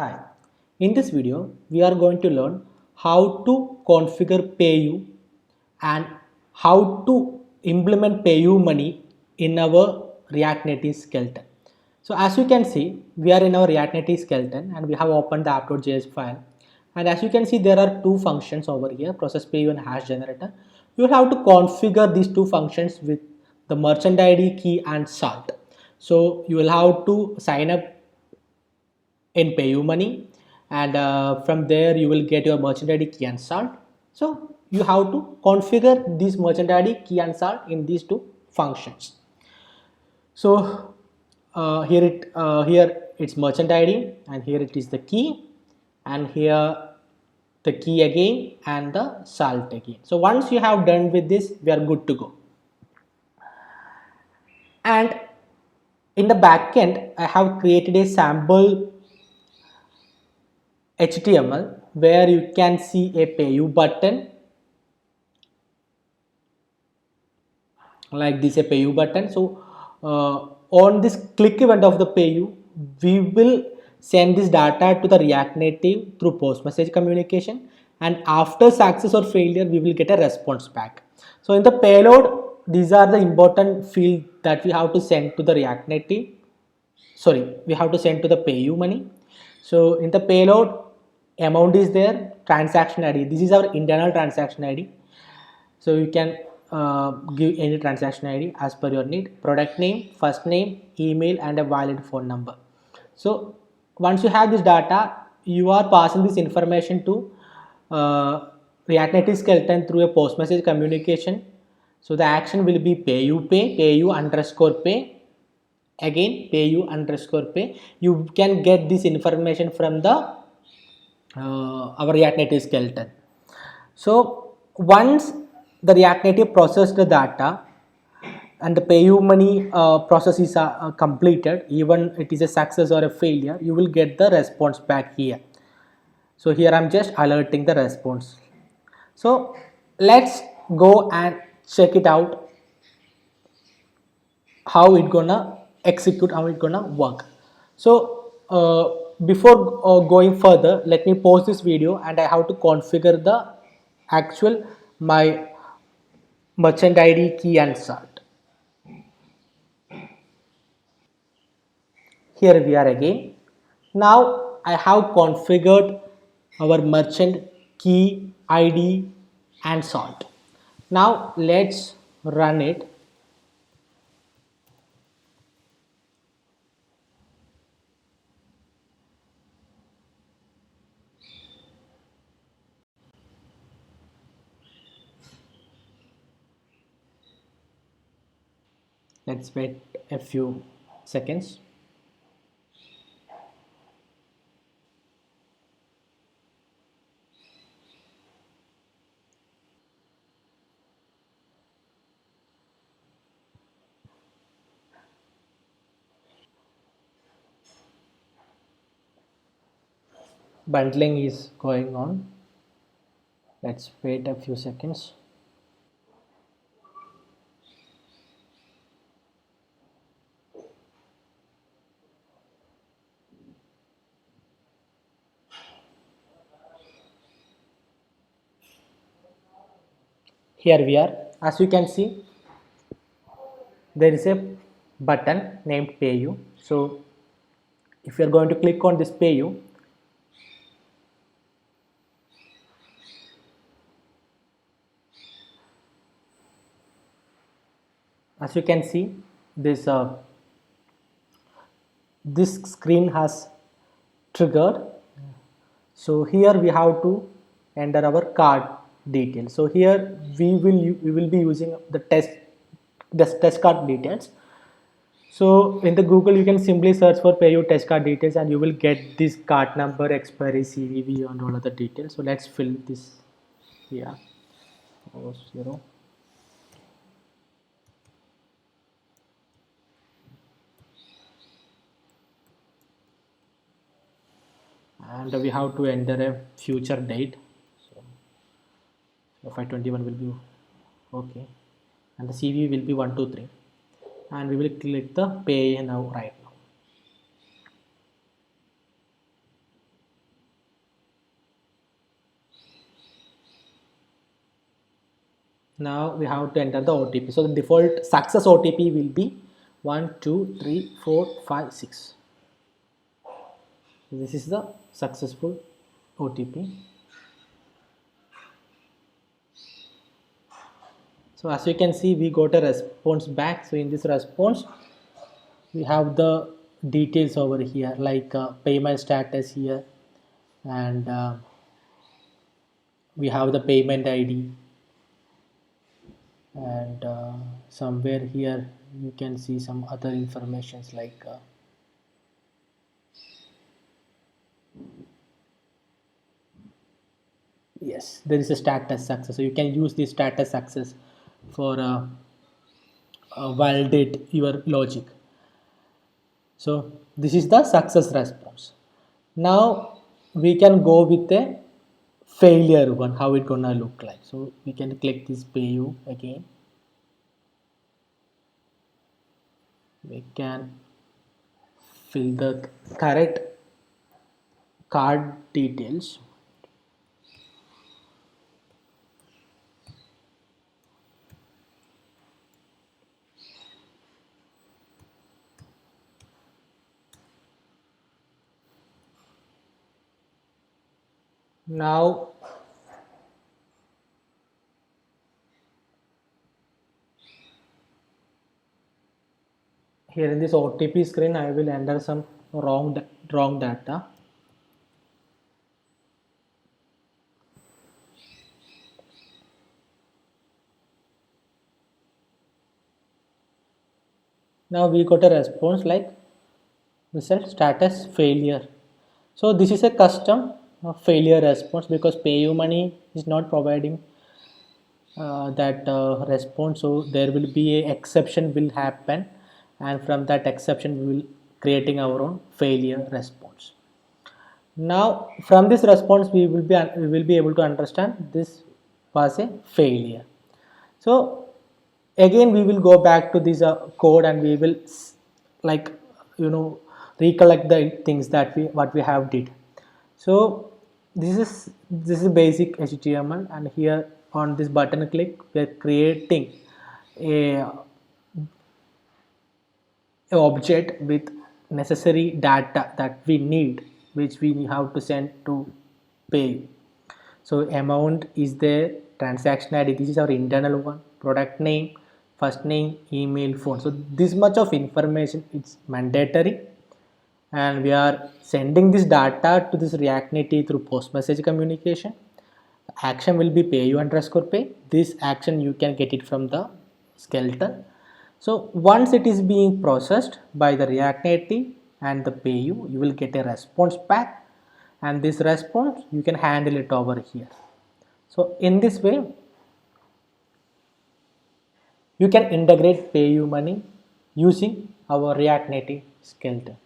Hi, in this video we are going to learn how to configure PayU and how to implement PayU money in our React Native skeleton. So as you can see, we are in our React Native skeleton and we have opened the app.js file. And as you can see, there are two functions over here, process PayU and hash generator. You will have to configure these two functions with the merchant ID, key and salt. So you will have to sign up in PayU money, and from there you will get your merchant ID, key and salt. So you have to configure this merchant ID, key and salt in these two functions. So here it's merchant ID, and here it is the key, and here the key again and the salt again. So once you have done with this, we are good to go. And in the backend, I have created a sample HTML where you can see a PayU button like this, a PayU button. So on this click event of the PayU, we will send this data to the React Native through post message communication, and after success or failure we will get a response back. So in the payload, these are the important field that we have to send to the React Native. Sorry, we have to send to the PayU money. So in the payload, amount is there, transaction ID, this is our internal transaction ID. So you can give any transaction ID as per your need, product name, first name, email and a valid phone number. So once you have this data, you are passing this information to React Native skeleton through a post message communication. So the action will be PayU underscore pay, again PayU underscore pay. You can get this information from the our React Native skeleton. So once the React Native processed the data and the PayU money process is completed, even it is a success or a failure, you will get the response back here. So here I'm just alerting the response. So let's go and check it out, how it gonna execute, how it gonna work. So before going further, let me pause this video and I have to configure the actual my merchant ID, key and salt. Here we are again. Now I have configured our merchant key, ID and salt. Now let's run it. Let's wait a few seconds. Bundling is going on. Let's wait a few seconds. Here we are. As you can see, there is a button named PayU. So if you are going to click on this PayU, as you can see, this screen has triggered. So here we have to enter our card details. So here we will be using the test card details. So in the Google, you can simply search for PayU test card details and you will get this card number, expiry, CVV and all other details. So let's fill this here. 0. And we have to enter a future date. So 521 will be okay, and the CV will be 123, and we will click the pay now right now. Now we have to enter the OTP. So the default success OTP will be 1 2 3 4 5 6. This is the successful OTP. So as you can see, we got a response back. So in this response, we have the details over here, like payment status here, and we have the payment ID, and somewhere here you can see some other informations like yes, there is a status success. So you can use this status success for validate your logic. So this is the success response. Now we can go with a failure one, how it gonna look like. So we can click this PayU again. We can fill the correct card details. Now here in this OTP screen, I will enter some wrong data. Now we got a response like result status failure. So this is a custom failure response because PayUmoney is not providing that response. So there will be a exception will happen, and from that exception we will creating our own failure response. Now from this response we will be able to understand this was a failure. So again we will go back to this code and we will like recollect the things that we what we have did. So this is basic HTML, and here on this button click we are creating a object with necessary data that we need, which we have to send to pay. So amount is there, transaction ID, this is our internal one, product name, first name, email, phone. So this much of information it's mandatory, and we are sending this data to this React Native through post message communication. The action will be PayU_pay. This action you can get it from the skeleton. So once it is being processed by the React Native and the PayU, you will get a response back, and this response you can handle it over here. So in this way you can integrate PayUmoney using our React Native skeleton.